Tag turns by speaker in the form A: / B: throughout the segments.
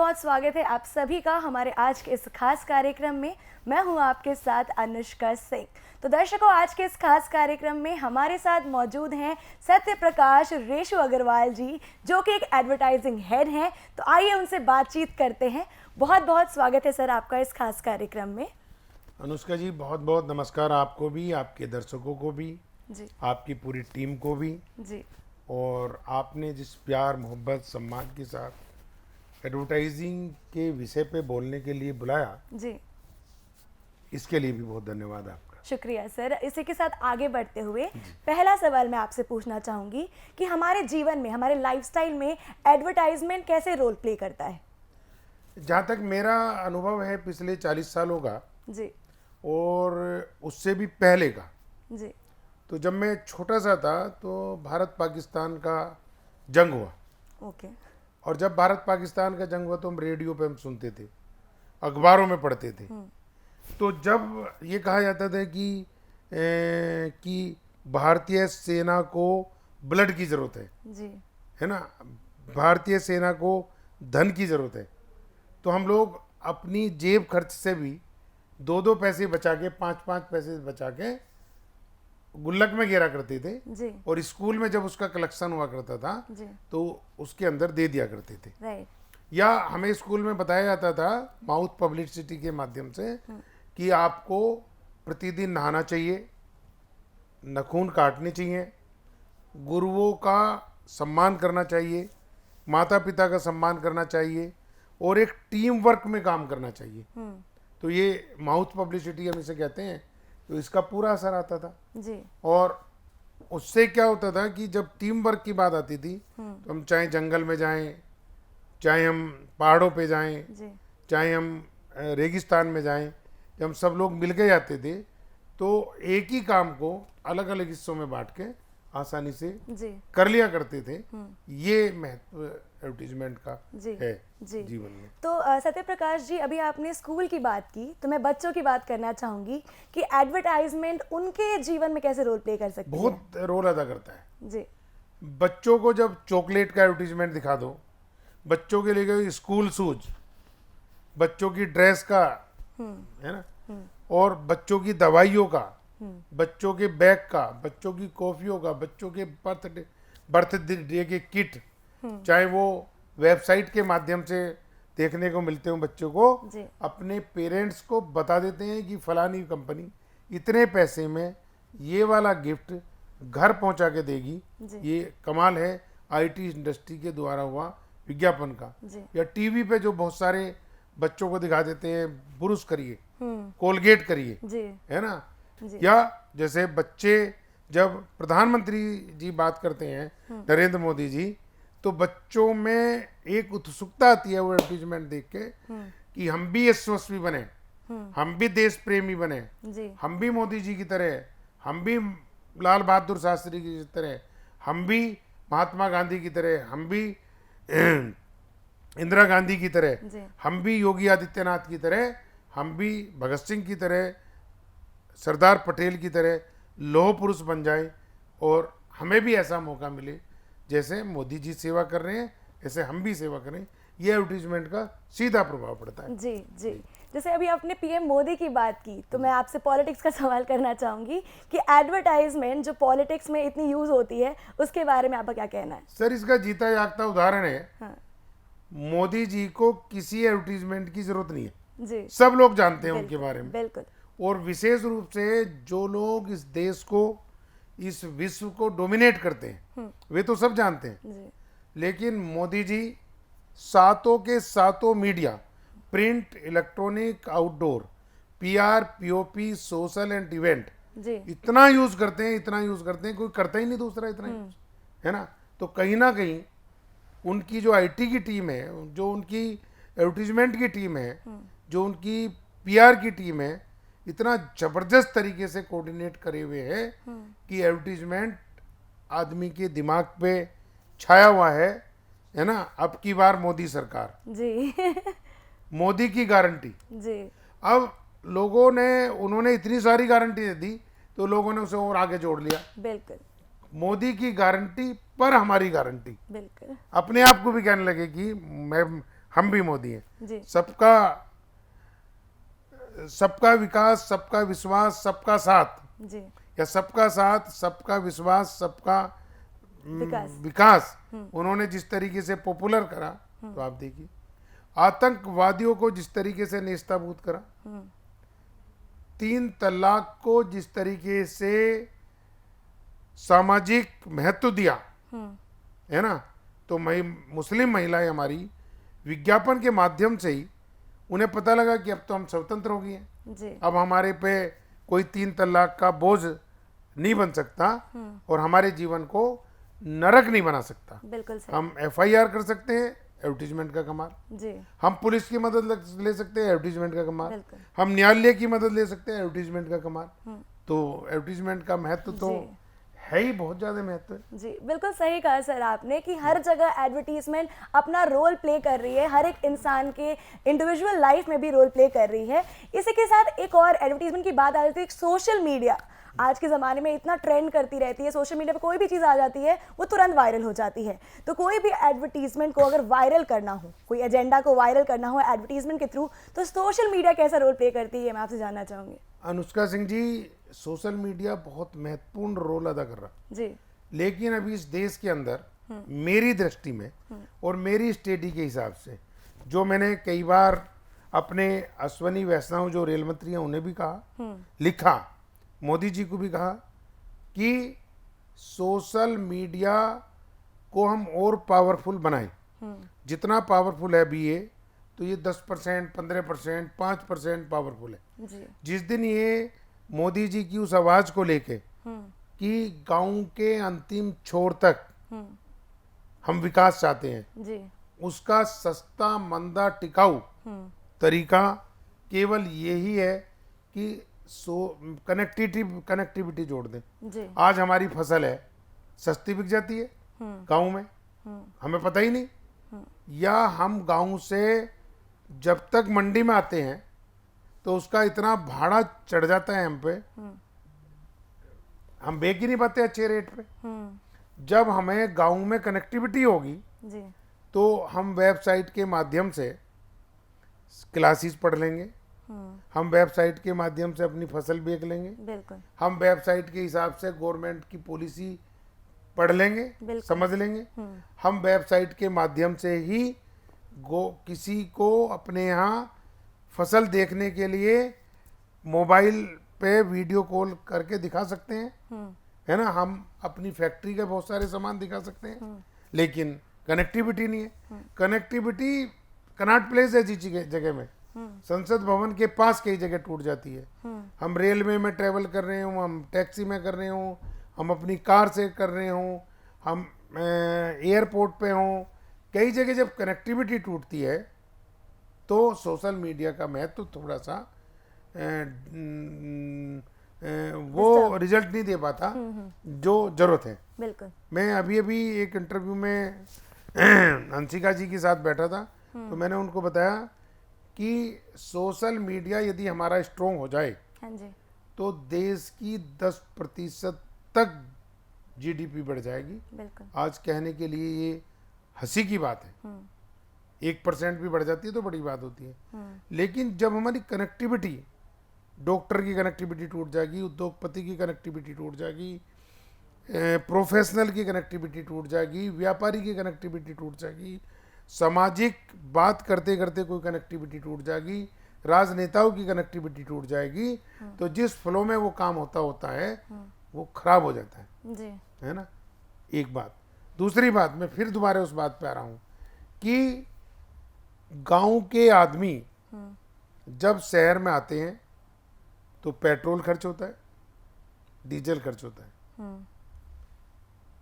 A: बहुत स्वागत है आप सभी का हमारे आज के इस खास कार्यक्रम में। मैं हूं आपके साथ अनुष्का सिंह। तो दर्शकों, आज के इस खास कार्यक्रम में हमारे साथ मौजूद हैं सत्य प्रकाश रेशु अग्रवाल जी, जो कि एक एडवर्टाइजिंग हेड हैं। तो आइए उनसे बातचीत करते हैं। बहुत बहुत स्वागत है सर आपका इस खास कार्यक्रम में।
B: अनुष्का जी, बहुत बहुत नमस्कार आपको भी, आपके दर्शकों को भी
A: जी
B: आपकी पूरी टीम को भी।
A: जी
B: और आपने जिस प्यार मोहब्बत सम्मान के साथ एडवर्टाइजिंग के विषय पे बोलने के लिए बुलाया,
A: जी,
B: इसके लिए भी बहुत धन्यवाद आपका।
A: शुक्रिया सर। इसी के साथ आगे बढ़ते हुए पहला सवाल मैं आपसे पूछना चाहूँगी कि हमारे जीवन में, हमारे लाइफस्टाइल में एडवर्टाइजमेंट कैसे रोल प्ले करता है?
B: जहाँ तक मेरा अनुभव है पिछले 40 सालों का
A: जी
B: और उससे भी पहले का,
A: जी
B: तो जब मैं छोटा सा था तो भारत पाकिस्तान का जंग हुआ।
A: ओके।
B: और जब भारत पाकिस्तान का जंग हुआ तो हम रेडियो पे हम सुनते थे, अखबारों में पढ़ते थे। तो जब ये कहा जाता था कि भारतीय सेना को ब्लड की ज़रूरत
A: जी
B: है ना, भारतीय सेना को धन की ज़रूरत है, तो हम लोग अपनी जेब खर्च से भी 2-2 पैसे बचा के, 5-5 पैसे बचा के गुल्लक में गिरा करते थे।
A: जी
B: और स्कूल में जब उसका कलेक्शन हुआ करता था
A: जी
B: तो उसके अंदर दे दिया करते थे।
A: राइट।
B: या हमें स्कूल में बताया जाता था माउथ पब्लिसिटी के माध्यम से कि आपको प्रतिदिन नहाना चाहिए, नाखून काटने चाहिए, गुरुओं का सम्मान करना चाहिए, माता पिता का सम्मान करना चाहिए और एक टीम वर्क में काम करना चाहिए। तो ये माउथ पब्लिसिटी हम इसे कहते हैं। तो इसका पूरा असर आता था।
A: जी
B: और उससे क्या होता था कि जब टीम वर्क की बात आती थी तो हम चाहे जंगल में जाएं, चाहे हम पहाड़ों पे जाएं,
A: जी
B: चाहे हम रेगिस्तान में जाएं, जब हम सब लोग मिल के जाते थे तो एक ही काम को अलग अलग हिस्सों में बांट के आसानी से
A: जी
B: कर लिया करते थे। ये महत्व एडवर्टीजमेंट का
A: जी
B: है
A: जी
B: जीवन में।
A: तो सत्य प्रकाश जी, अभी आपने स्कूल की बात की, तो मैं बच्चों की बात करना चाहूंगी कि एडवर्टाइजमेंट उनके जीवन में कैसे रोल प्ले कर सकती है?
B: बहुत रोल अदा करता है।
A: जी
B: बच्चों को जब चॉकलेट का एडवर्टीजमेंट दिखा दो, बच्चों के लिए स्कूल शूज, बच्चों की ड्रेस का, है ना, और बच्चों की दवाइयों का, बच्चों के बैग का, बच्चों की कॉफियों का, बच्चों के बर्थडे के किट, चाहे वो वेबसाइट के माध्यम से देखने को मिलते हो, बच्चों को
A: जी
B: अपने पेरेंट्स को बता देते हैं कि फलानी कंपनी इतने पैसे में ये वाला गिफ्ट घर पहुंचा के देगी।
A: जी
B: ये कमाल है आईटी इंडस्ट्री के द्वारा हुआ विज्ञापन का।
A: जी
B: या टीवी पे जो बहुत सारे बच्चों को दिखा देते हैं, ब्रुश करिए, कोलगेट करिए,
A: जी
B: है ना।
A: जी
B: या जैसे बच्चे जब प्रधानमंत्री जी बात करते हैं, नरेंद्र मोदी जी, तो बच्चों में एक उत्सुकता आती है वो एडवर्टीजमेंट देख के कि हम भी यशस्वी बने, हम भी देश प्रेमी बने,
A: जी
B: हम भी मोदी जी की तरह, हम भी लाल बहादुर शास्त्री की तरह, हम भी महात्मा गांधी की तरह, हम भी इंदिरा गांधी की तरह,
A: जी
B: हम भी योगी आदित्यनाथ की तरह, हम भी भगत सिंह की तरह, सरदार पटेल की तरह लौह पुरुष बन जाए और हमें भी ऐसा मौका मिले जैसे मोदी जी सेवा कर रहे हैं, ऐसे हम भी सेवा करें। ये एडवर्टीजमेंट का सीधा प्रभाव पड़ता है।
A: जी जी जैसे अभी आपने पीएम मोदी की बात की, तो मैं आपसे पॉलिटिक्स का सवाल करना चाहूंगी कि एडवर्टाइजमेंट जो पॉलिटिक्स में इतनी यूज होती है, उसके बारे में आपका क्या कहना है?
B: सर, इसका जीता जागता उदाहरण है,
A: हाँ
B: मोदी जी को किसी एडवर्टीजमेंट की जरूरत नहीं है।
A: जी
B: सब लोग जानते हैं उनके
A: बिल्कुल
B: बारे में।
A: बिल्कुल।
B: और विशेष रूप से जो लोग इस देश को, इस विश्व को डोमिनेट करते हैं, वे तो सब जानते हैं।
A: जी
B: लेकिन मोदी जी सातों के सातों media, print, electronic, outdoor, PR, POP, social and event
A: जी
B: इतना यूज करते हैं, इतना यूज करते हैं, कोई करता ही नहीं दूसरा इतना यूज, है ना। तो कहीं ना कहीं उनकी जो आईटी की टीम है, जो उनकी एडवर्टीजमेंट की टीम है, जो उनकी पीआर की टीम है, इतना जबरदस्त तरीके से कोऑर्डिनेट करे हुए है कि एडवर्टीजमेंट आदमी के दिमाग पे छाया हुआ है ना। अब की बार मोदी सरकार,
A: जी
B: मोदी की गारंटी।
A: जी
B: अब लोगों ने, उन्होंने इतनी सारी गारंटी दे दी तो लोगों ने उसे और आगे जोड़ लिया।
A: बिल्कुल
B: मोदी की गारंटी पर हमारी गारंटी,
A: बिल्कुल।
B: अपने आप को भी कहने लगे कि मैं हम भी मोदी हैं।
A: जी
B: सबका सबका विकास, सबका विश्वास, सबका साथ,
A: जी
B: या सबका साथ, सबका विश्वास, सबका
A: विकास।
B: विकास उन्होंने जिस तरीके से पॉपुलर करा, तो आप देखिए आतंकवादियों को जिस तरीके से नेस्ताभूत करा, 3 तलाक को जिस तरीके से सामाजिक महत्व दिया, है ना, तो मुस्लिम महिलाएं हमारी विज्ञापन के माध्यम से ही उन्हें पता लगा कि अब तो हम स्वतंत्र हो गए हैं,
A: जी
B: अब हमारे पे कोई 3 तलाक का बोझ नहीं बन सकता और हमारे जीवन को नरक नहीं बना सकता।
A: बिल्कुल सही।
B: हम एफआईआर कर सकते हैं, एडवर्टीजमेंट का कमाल।
A: जी
B: हम पुलिस की मदद ले सकते हैं, एडवर्टीजमेंट का कमाल।
A: बिल्कुल।
B: हम न्यायालय की मदद ले सकते हैं, एडवर्टीजमेंट का कमाल। तो एडवर्टीजमेंट का महत्व तो
A: जी।
B: है ही, बहुत ज्यादा महत्व है।
A: जी बिल्कुल सही कहा सर आपने कि हर जगह एडवर्टीजमेंट अपना रोल प्ले कर रही है, हर एक इंसान के इंडिविजुअल लाइफ में भी रोल प्ले कर रही है। इसी के साथ एक और एडवर्टीजमेंट की बात आ जाती है, सोशल मीडिया आज के ज़माने में इतना ट्रेंड करती रहती है, सोशल मीडिया पे कोई भी चीज़ आ जाती है वो तुरंत वायरल हो जाती है। तो कोई भी एडवर्टीजमेंट को अगर वायरल करना हो, कोई एजेंडा को वायरल करना हो एडवर्टीजमेंट के थ्रू, तो सोशल मीडिया कैसा रोल प्ले करती है, मैं आपसे जानना चाहूँगी।
B: अनुष्का सिंह जी, सोशल मीडिया बहुत महत्वपूर्ण रोल अदा कर रहा,
A: जी
B: लेकिन अभी इस देश के अंदर मेरी दृष्टि में और मेरी स्टडी के हिसाब से, जो मैंने कई बार अपने अश्वनी वैष्णव जो रेल मंत्री हैं उन्हें भी कहा, लिखा, मोदी जी को भी कहा कि सोशल मीडिया को हम और पावरफुल बनाएं। जितना पावरफुल है अभी ये, तो ये 10%, 15%, 5% पावरफुल है।
A: जी
B: जिस दिन ये मोदी जी की उस आवाज को लेके कि गांव के अंतिम छोर तक हम विकास चाहते हैं,
A: जी
B: उसका सस्ता मंदा टिकाऊ तरीका केवल यही है कि कनेक्टिविटी जोड़ दें।
A: जी
B: आज हमारी फसल है सस्ती बिक जाती है गांव में, हमें पता ही नहीं, या हम गांव से जब तक मंडी में आते हैं तो उसका इतना भाड़ा चढ़ जाता है हम पे, हम बेच ही नहीं पाते अच्छे रेट पे। जब हमें गांव में कनेक्टिविटी होगी
A: जी
B: तो हम वेबसाइट के माध्यम से क्लासेस पढ़ लेंगे, हम वेबसाइट के माध्यम से अपनी फसल बेच लेंगे,
A: बिल्कुल
B: हम वेबसाइट के हिसाब से गवर्नमेंट की पॉलिसी पढ़ लेंगे,
A: बिल्कुल।
B: समझ लेंगे। हम वेबसाइट के माध्यम से ही किसी को अपने यहाँ फसल देखने के लिए मोबाइल पे वीडियो कॉल करके दिखा सकते हैं, है ना, हम अपनी फैक्ट्री के बहुत सारे सामान दिखा सकते हैं, लेकिन कनेक्टिविटी नहीं है। कनेक्टिविटी कनॉट प्लेस है जी जगह में, संसद भवन के पास कई जगह टूट जाती है। हम रेलवे में ट्रेवल कर रहे हों, हम टैक्सी में कर रहे हों, हम अपनी कार से कर रहे हों, हम एयरपोर्ट पे हों, कई जगह जब कनेक्टिविटी टूटती है तो सोशल मीडिया का महत्व थोड़ा सा वो रिजल्ट नहीं दे पाता जो जरूरत है।
A: बिल्कुल।
B: मैं अभी अभी एक इंटरव्यू में हंसिका जी के साथ बैठा था, तो मैंने उनको बताया कि सोशल मीडिया यदि हमारा स्ट्रोंग हो जाए,
A: हाँ जी,
B: तो देश की 10% तक जीडीपी बढ़ जाएगी।
A: बिल्कुल।
B: आज कहने के लिए ये हंसी की बात है, 1% भी बढ़ जाती है तो बड़ी बात होती है, लेकिन जब हमारी कनेक्टिविटी, डॉक्टर की कनेक्टिविटी टूट जाएगी, उद्योगपति की कनेक्टिविटी टूट जाएगी, प्रोफेशनल की कनेक्टिविटी टूट जाएगी, व्यापारी की कनेक्टिविटी टूट जाएगी, सामाजिक बात करते करते कोई कनेक्टिविटी टूट जाएगी, राजनेताओं की कनेक्टिविटी टूट जाएगी, तो जिस फ्लो में वो काम होता है वो खराब हो जाता है
A: जी,
B: है ना। एक बात। दूसरी बात, मैं फिर दोबारा उस बात पे आ रहा हूँ कि गांव के आदमी जब शहर में आते हैं तो पेट्रोल खर्च होता है, डीजल खर्च होता है,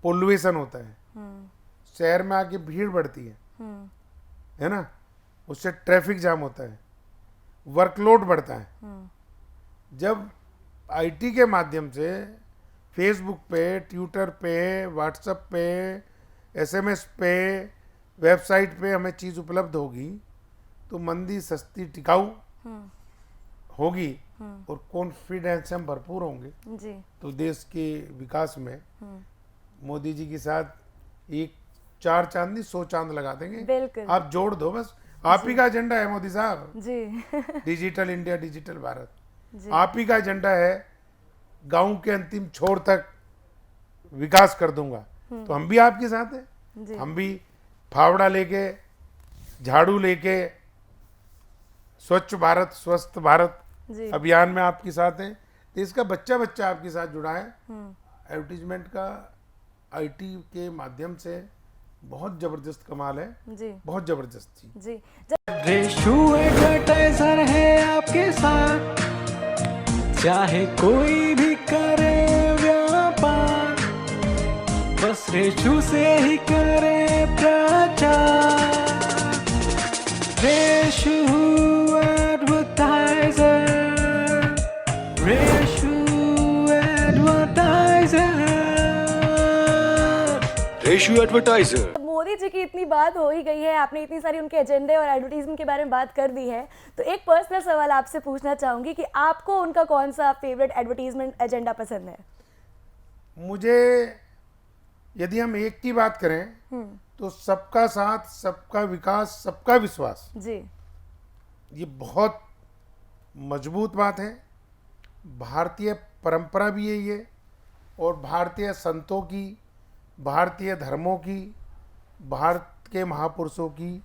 B: पोल्यूशन होता है, शहर में आके भीड़ बढ़ती है ना, उससे ट्रैफिक जाम होता है, वर्कलोड बढ़ता है। जब आईटी के माध्यम से फेसबुक पे, ट्विटर पे, व्हाट्सएप पे, एसएमएस पे, वेबसाइट पे हमें चीज़ उपलब्ध होगी तो मंदी सस्ती टिकाऊ होगी और कॉन्फिडेंस से हम भरपूर होंगे,
A: जी,
B: तो देश के विकास में मोदी जी के साथ एक 4 चांद नहीं 100 चांद लगा देंगे।
A: बिल्कुल।
B: आप जोड़ दो बस, आप ही का एजेंडा है मोदी साहब,
A: जी
B: डिजिटल इंडिया, डिजिटल भारत।
A: जी
B: आप ही का एजेंडा है, गांव के अंतिम छोर तक विकास कर दूंगा। तो हम भी आपके साथ हैं,
A: जी
B: हम भी फावड़ा लेके, झाड़ू लेके, स्वच्छ भारत स्वस्थ भारत
A: जी
B: अभियान में आपके साथ हैं। तो इसका बच्चा बच्चा आपके साथ जुड़ा है।
A: हम्म,
B: एडवर्टीजमेंट का आईटी के माध्यम से बहुत जबरदस्त कमाल है,
A: जी
B: बहुत जबरदस्त चीज।
A: जी
C: रेशु एडवर्टाइजर है आपके साथ, चाहे कोई भी करे व्यापार, बस रेशु से ही करे प्रचार। Reshu advertiser, Reshu advertiser, Reshu advertiser.
A: Modi ji की इतनी बात हो ही गई है, आपने इतनी सारी उनके एजेंडे और एडवर्टीजमेंट के बारे में बात कर दी है, तो एक पर्सनल सवाल आपसे पूछना चाहूंगी कि आपको उनका कौन सा फेवरेट एडवर्टीजमेंट एजेंडा पसंद है?
B: मुझे यदि हम एक की बात करें तो सबका साथ, सबका विकास, सबका विश्वास,
A: जी
B: ये बहुत मजबूत बात है। भारतीय परंपरा भी है ये, और भारतीय संतों की, भारतीय धर्मों की, भारत के महापुरुषों की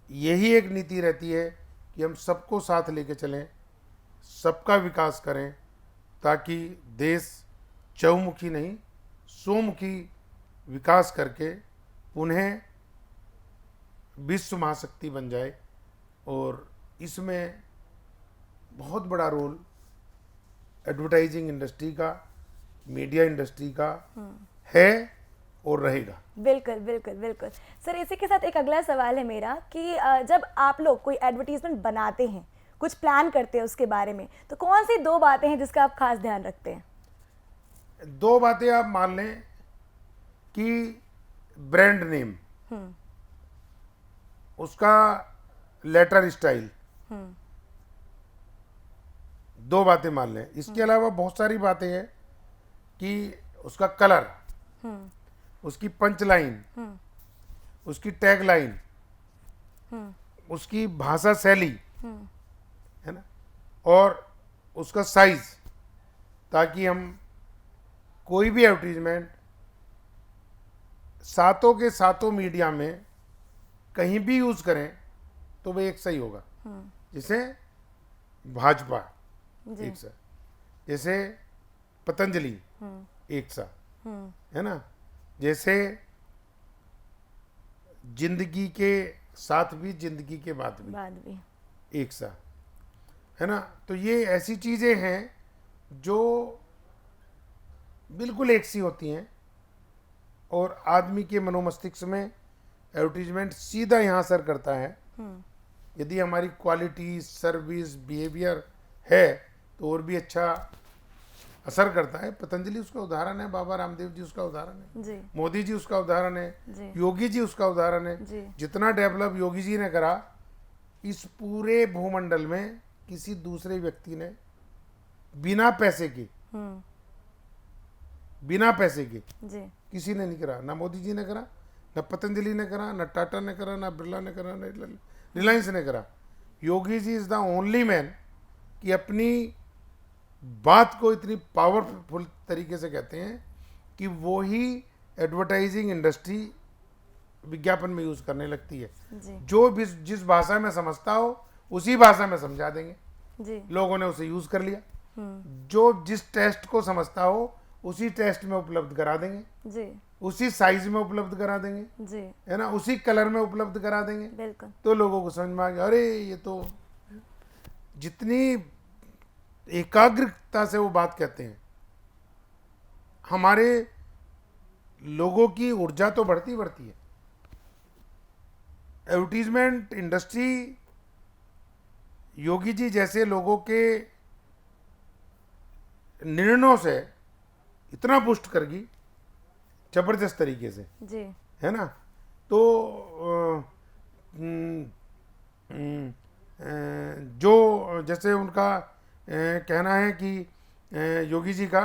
B: यही एक नीति रहती है कि हम सबको साथ लेके चलें, सबका विकास करें, ताकि देश चहुमुखी नहीं सोमुखी विकास करके पुनः विश्व महाशक्ति बन जाए। और इसमें बहुत बड़ा रोल एडवर्टाइजिंग इंडस्ट्री का, मीडिया इंडस्ट्री का है और रहेगा।
A: बिल्कुल बिल्कुल बिल्कुल सर, इसी के साथ एक अगला सवाल है मेरा कि जब आप लोग कोई एडवर्टीजमेंट बनाते हैं, कुछ प्लान करते हैं उसके बारे में, तो कौन सी 2 बातें हैं जिसका आप खास ध्यान रखते हैं?
B: 2 बातें आप मान लें कि ब्रांड नेम, उसका लेटर स्टाइल, 2 बातें मान लें। इसके अलावा बहुत सारी बातें हैं कि उसका कलर, उसकी पंच लाइन, उसकी टैग लाइन, उसकी भाषा शैली, है ना, और उसका साइज, ताकि हम कोई भी एडवर्टीजमेंट सातों के सातों मीडिया में कहीं भी यूज करें तो वो एक सही होगा। जैसे भाजपा एक सा, जैसे पतंजलि एक सा, है ना, जैसे जिंदगी के साथ भी जिंदगी के बाद भी एक सा, है ना। तो ये ऐसी चीजें हैं जो बिल्कुल एक सी होती हैं, और आदमी के मनोमस्तिष्क में एडवर्टीजमेंट सीधा यहाँ असर करता है। यदि हमारी क्वालिटी, सर्विस, बिहेवियर है तो और भी अच्छा असर करता है। पतंजलि उसका उदाहरण है, बाबा रामदेव जी उसका उदाहरण है,
A: जी
B: मोदी जी उसका उदाहरण है,
A: जी
B: योगी जी उसका उदाहरण
A: जी।
B: है। जितना डेवलप योगी जी ने करा, इस पूरे भूमंडल में किसी दूसरे व्यक्ति ने बिना पैसे के, बिना पैसे के
A: जी
B: किसी ने नहीं करा। ना मोदी जी ने करा, ना पतंजलि ने करा, ना टाटा ने करा, ना बिरला ने करा, ना रिलायंस ने करा। Yogi ji is the only man कि अपनी बात को इतनी पावरफुल तरीके से कहते हैं कि वो ही एडवर्टाइजिंग इंडस्ट्री विज्ञापन में यूज करने लगती है।
A: जी
B: जो भी जिस भाषा में समझता हो उसी भाषा में समझा देंगे,
A: जी
B: लोगों ने उसे यूज कर लिया। जो जिस टेस्ट को समझता हो उसी टेस्ट में उपलब्ध करा देंगे,
A: जी
B: उसी साइज में उपलब्ध करा देंगे,
A: जी
B: है ना, उसी कलर में उपलब्ध करा देंगे।
A: बिल्कुल
B: तो लोगों को समझ में आ गया, अरे ये तो, जितनी एकाग्रता से वो बात कहते हैं, हमारे लोगों की ऊर्जा तो बढ़ती बढ़ती है। एडवर्टीजमेंट इंडस्ट्री योगी जी जैसे लोगों के निर्णयों से इतना पुष्ट करगी जबरदस्त तरीके से,
A: जी
B: है ना। तो जो जैसे उनका कहना है कि योगी जी का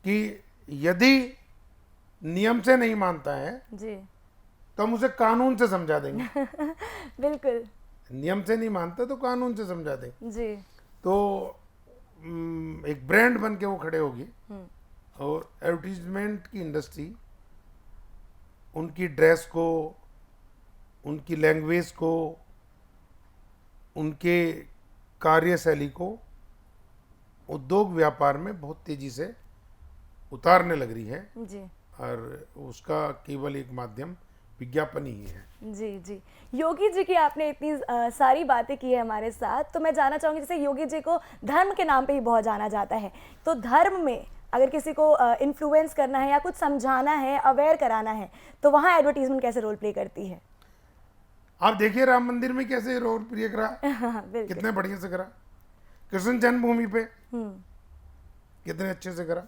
B: कि यदि नियम से नहीं मानता है
A: जी
B: तो हम उसे कानून से समझा देंगे।
A: बिल्कुल
B: नियम से नहीं मानता तो कानून से समझा देंगे।
A: जी।
B: तो एक ब्रांड बन के वो खड़े होगी। और एडवर्टीजमेंट की इंडस्ट्री उनकी ड्रेस को, उनकी लैंग्वेज को, उनके कार्यशैली को उद्योग व्यापार में बहुत तेजी से उतारने लग रही है।
A: जी
B: और उसका केवल एक माध्यम विज्ञापन ही है।
A: जी जी। योगी जी की आपने इतनी सारी बातें की है हमारे साथ, तो मैं जानना चाहूँगी, जैसे योगी जी को धर्म के नाम पे ही बहुत जाना जाता है, तो धर्म में अगर किसी को इन्फ्लुएंस करना है या कुछ समझाना है, अवेयर कराना है, तो वहाँ एडवर्टीजमेंट कैसे रोल प्ले करती है?
B: आप देखिए राम मंदिर में कैसे रोल प्ले करा,
A: बिल्कुल।
B: कितने बढ़िया से करा। कृष्ण जन्मभूमि पे कितने अच्छे से करा।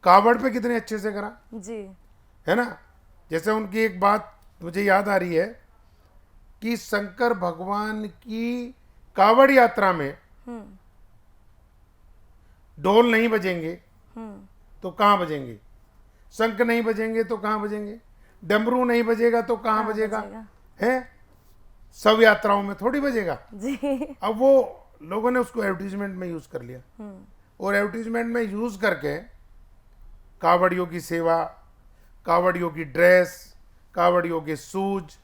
B: कावड़ पे कितने अच्छे से करा,
A: जी
B: है ना। जैसे उनकी एक बात मुझे याद आ रही है कि शंकर भगवान की कावड़ यात्रा में ढोल नहीं बजेंगे तो कहाँ बजेंगे, शंख नहीं बजेंगे तो कहाँ बजेंगे, डमरू नहीं बजेगा तो कहाँ बजेगा, है सब यात्राओं में थोड़ी बजेगा
A: जी।
B: अब वो लोगों ने उसको एडवर्टीजमेंट में यूज कर लिया। और एडवर्टीजमेंट में यूज करके कावड़ियों की सेवा, कावड़ियों की ड्रेस, कावड़ियों के शूज,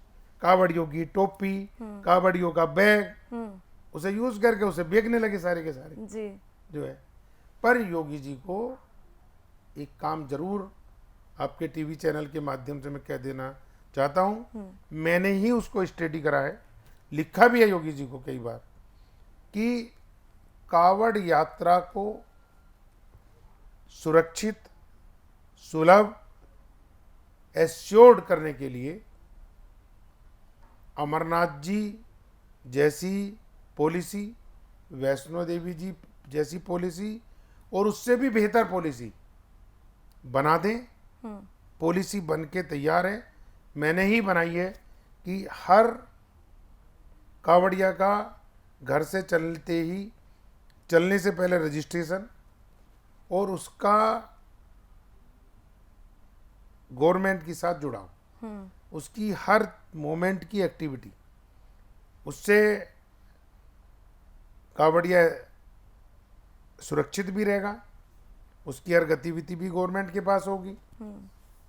B: कावड़ियों की टोपी, कावड़ियों का बैग, उसे यूज करके उसे बेचने लगे सारे के सारे
A: जी
B: जो है। पर योगी जी को एक काम जरूर आपके टीवी चैनल के माध्यम से मैं कह देना चाहता हूं, मैंने ही उसको स्टडी करा है, लिखा भी है योगी जी को कई बार, कि कावड़ यात्रा को सुरक्षित, सुलभ, एश्योर्ड करने के लिए अमरनाथ जी जैसी पॉलिसी, वैष्णो देवी जी जैसी पॉलिसी और उससे भी बेहतर पॉलिसी बना दें। पॉलिसी बन के तैयार है, मैंने ही बनाई है कि हर कावड़िया का घर से चलने से पहले रजिस्ट्रेशन और उसका गवर्नमेंट के साथ जुड़ाव, उसकी हर मोमेंट की एक्टिविटी, उससे कावड़िया सुरक्षित भी रहेगा, उसकी हर गतिविधि भी गवर्नमेंट के पास होगी।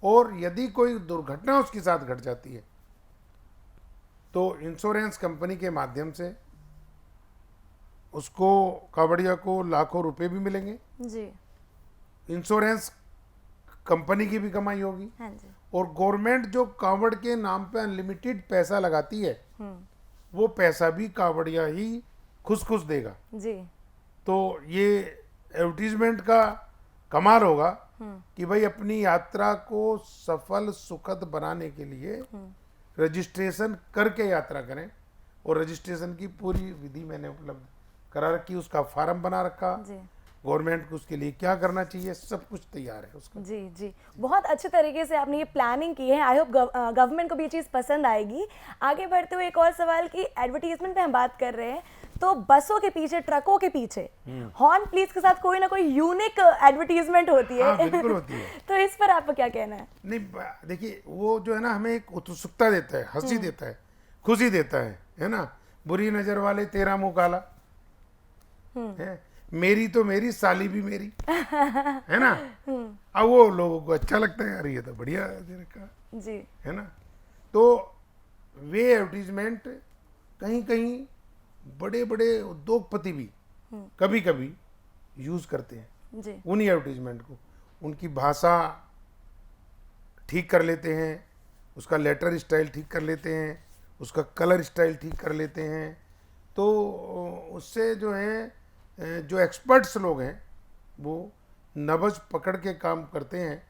B: और यदि कोई दुर्घटना उसके साथ घट जाती है तो इंश्योरेंस कंपनी के माध्यम से उसको, कावड़िया को लाखों रुपए भी मिलेंगे
A: जी।
B: इंश्योरेंस कंपनी की भी कमाई होगी।
A: हाँ जी।
B: और गवर्नमेंट जो कावड़ के नाम पे अनलिमिटेड पैसा लगाती है वो पैसा भी कावड़िया ही खुश देगा।
A: जी
B: तो ये एडवर्टीजमेंट का कमाल होगा कि भाई अपनी यात्रा को सफल सुखद बनाने के लिए रजिस्ट्रेशन करके यात्रा करें। और रजिस्ट्रेशन की पूरी विधि मैंने उपलब्ध करा रखी, उसका फार्म बना रखा,
A: जी
B: गवर्नमेंट को उसके लिए क्या करना चाहिए सब कुछ तैयार है उसका।
A: जी जी। बहुत अच्छे तरीके से आपने ये प्लानिंग की है। आई होप गवर्नमेंट को भी ये चीज़ पसंद आएगी। आगे बढ़ते हुए एक और सवाल की एडवर्टीजमेंट पे हम बात कर रहे हैं, तो बसों के पीछे, ट्रकों के पीछे हॉर्न प्लीज के साथ कोई ना कोई यूनिक एडवर्टीजमेंट होती है।
B: हाँ, बिल्कुल होती है।
A: तो इस पर आपका क्या कहना है?
B: नहीं देखिए, वो जो है ना हमें एक उत्सुकता देता है, हंसी देता है, खुशी देता है ना। बुरी नजर वाले तेरा मुंह काला है, मेरी तो मेरी साली भी मेरी है ना। अब वो लोगों को अच्छा लगता है, यार ये तो बढ़िया दे रखा
A: जी,
B: है ना। तो वे एडवर्टीजमेंट कहीं कहीं बड़े बड़े उद्योगपति भी कभी कभी यूज करते हैं
A: जी,
B: उन्हीं एडवर्टीजमेंट को। उनकी भाषा ठीक कर लेते हैं, उसका लेटर स्टाइल ठीक कर लेते हैं, उसका कलर स्टाइल ठीक कर लेते हैं। तो उससे जो है, जो एक्सपर्ट्स लोग हैं वो नब्ज पकड़ के काम करते हैं,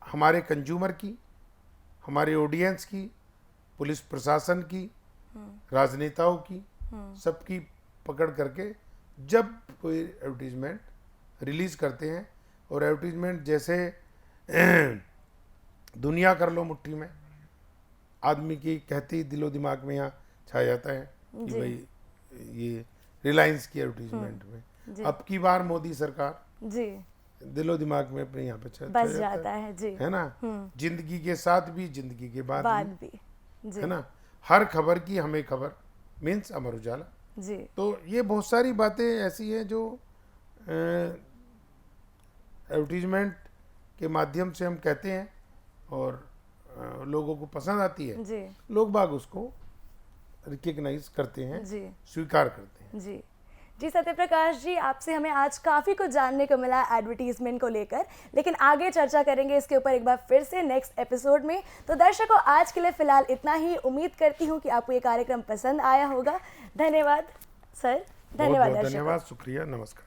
B: हमारे कंज्यूमर की, हमारे ऑडियंस की, पुलिस प्रशासन की, राजनेताओं की, सबकी पकड़ करके जब कोई एडवर्टीजमेंट रिलीज करते हैं। और एडवर्टीजमेंट जैसे दुनिया कर लो मुट्ठी में, आदमी की कहते ही दिलो दिमाग में यहाँ छा जाता है कि
A: जी।
B: भाई ये रिलायंस की एडवर्टीजमेंट में अब की बार मोदी सरकार
A: जी,
B: दिलो दिमाग में अपने यहाँ पे
A: बस जाता है जी।
B: है ना। जिंदगी के साथ भी, जिंदगी के बाद
A: बाद
B: भी,
A: भी जी।
B: है ना। हर खबर की हमें खबर, मीन्स अमर उजाला।
A: जी
B: तो ये बहुत सारी बातें ऐसी हैं जो एडवर्टीजमेंट के माध्यम से हम कहते हैं और लोगों को पसंद आती है।
A: जी
B: लोग बाग उसको रिकग्नाइज करते हैं,
A: जी
B: स्वीकार करते हैं।
A: जी जी सत्यप्रकाश जी, आपसे हमें आज काफ़ी कुछ जानने को मिला एडवर्टीजमेंट को लेकर, लेकिन आगे चर्चा करेंगे इसके ऊपर एक बार फिर से नेक्स्ट एपिसोड में। तो दर्शकों, आज के लिए फ़िलहाल इतना ही। उम्मीद करती हूँ कि आपको ये कार्यक्रम पसंद आया होगा। धन्यवाद सर,
B: बहुत
A: धन्यवाद
B: बहुत
A: दर्शकों।
B: धन्यवाद, शुक्रिया, नमस्कार।